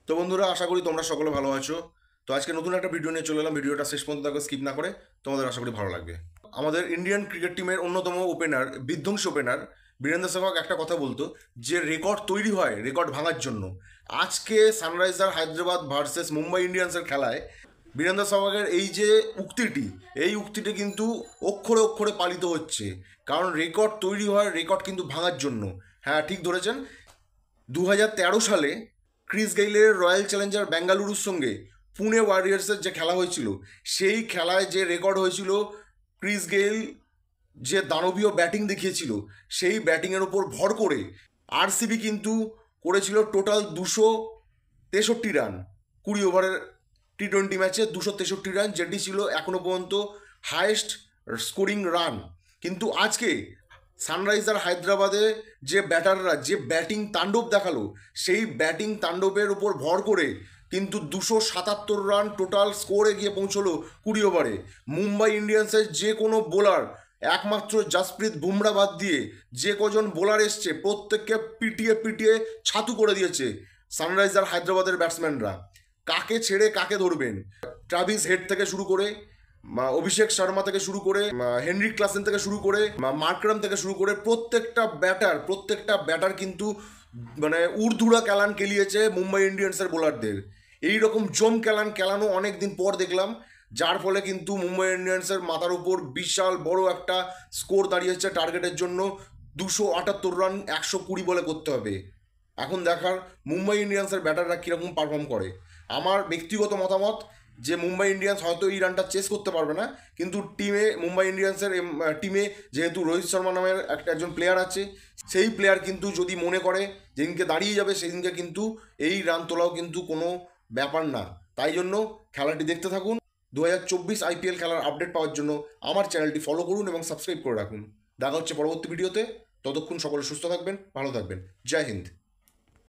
তো বন্ধুরা, আশা করি তোমরা সকলে ভালো আছো। তো আজকে নতুন একটা ভিডিও নিয়ে চলে এলাম। ভিডিওটা শেষ পর্যন্ত দেখো, স্কিপ না করে। তোমাদের আশা করি ভালো লাগবে। আমাদের ইন্ডিয়ান ক্রিকেট টিমের অন্যতম ওপেনার, বিধ্বংসী ওপেনার বীরেন্দ্র সেহবাগ একটা কথা বলতো, যে রেকর্ড তৈরি হয় রেকর্ড ভাঙার জন্য। আজকে সানরাইজার হায়দ্রাবাদ ভার্সেস মুম্বাই ইন্ডিয়ান্সের খেলায় বীরেন্দ্র সেহবাগের এই উক্তিটি কিন্তু অক্ষরে অক্ষরে পালিত হচ্ছে। কারণ রেকর্ড তৈরি হয় রেকর্ড কিন্তু ভাঙার জন্য। হ্যাঁ, ঠিক ধরেছেন। 2013 সালে ক্রিস গেইলের রয়্যাল চ্যালেঞ্জার বেঙ্গালুরুর সঙ্গে পুনে ওয়ারিয়ার্সের যে খেলা হয়েছিল, সেই খেলায় যে রেকর্ড হয়েছিল, ক্রিস গেইল যে দানবীয় ব্যাটিং দেখিয়েছিল, সেই ব্যাটিংয়ের ওপর ভর করে আরসিবি কিন্তু করেছিল টোটাল 263 রান। 20 ওভারের টি-20 ম্যাচে 263 রান, যেটি ছিল এখনো পর্যন্ত হায়েস্ট স্কোরিং রান। কিন্তু আজকে সানরাইজার হায়দ্রাবাদে যে ব্যাটাররা যে ব্যাটিং তাণ্ডব দেখালো, সেই ব্যাটিং তাণ্ডবের উপর ভর করে কিন্তু 277 রান টোটাল স্কোরে গিয়ে পৌঁছলো 20 ওভারে। মুম্বাই ইন্ডিয়ান্সের যে কোনো বোলার, একমাত্র জাসপ্রীত বুমরা বাদ দিয়ে যে কজন বোলার এসছে, প্রত্যেককে পিটিয়ে পিটিয়ে ছাতু করে দিয়েছে সানরাইজার হায়দ্রাবাদের ব্যাটসম্যানরা। কাকে ছেড়ে কাকে ধরবেন? ট্রাভিস হেড থেকে শুরু করে, অভিষেক শর্মা থেকে শুরু করে, হেনরিক ক্লাসেন থেকে শুরু করে, মার্করাম থেকে শুরু করে, প্রত্যেকটা ব্যাটার কিন্তু মানে উর্ধুরা কেলান কেলিয়েছে মুম্বাই ইন্ডিয়ান্সের বোলারদের। এই রকম কেলানো অনেক দিন পর দেখলাম, যার ফলে কিন্তু মুম্বাই ইন্ডিয়ান্সের মাথার উপর বিশাল বড় একটা স্কোর দাঁড়িয়েছে টার্গেটের জন্য। 278 রান 120 বলে করতে হবে। এখন দেখার মুম্বাই ইন্ডিয়ান্সের ব্যাটাররা কীরকম পারফর্ম করে। আমার ব্যক্তিগত মতামত যে মুম্বাই ইন্ডিয়ান্স হয়তো এই রানটা চেস করতে পারবে না, কিন্তু মুম্বাই ইন্ডিয়ান্সের টিমে যেহেতু রোহিত শর্মা নামের একজন প্লেয়ার আছে, সেই প্লেয়ার কিন্তু যদি মনে করে যেদিনকে দাঁড়িয়ে যাবে সেদিনকে কিন্তু এই রান তোলাও কিন্তু কোনো ব্যাপার না। তাই জন্য খেলাটি দেখতে থাকুন। 2024 আইপিএল খেলার আপডেট পাওয়ার জন্য আমার চ্যানেলটি ফলো করুন এবং সাবস্ক্রাইব করে রাখুন। দেখা হচ্ছে পরবর্তী ভিডিওতে। ততক্ষণ সকলে সুস্থ থাকবেন, ভালো থাকবেন। জয় হিন্দ।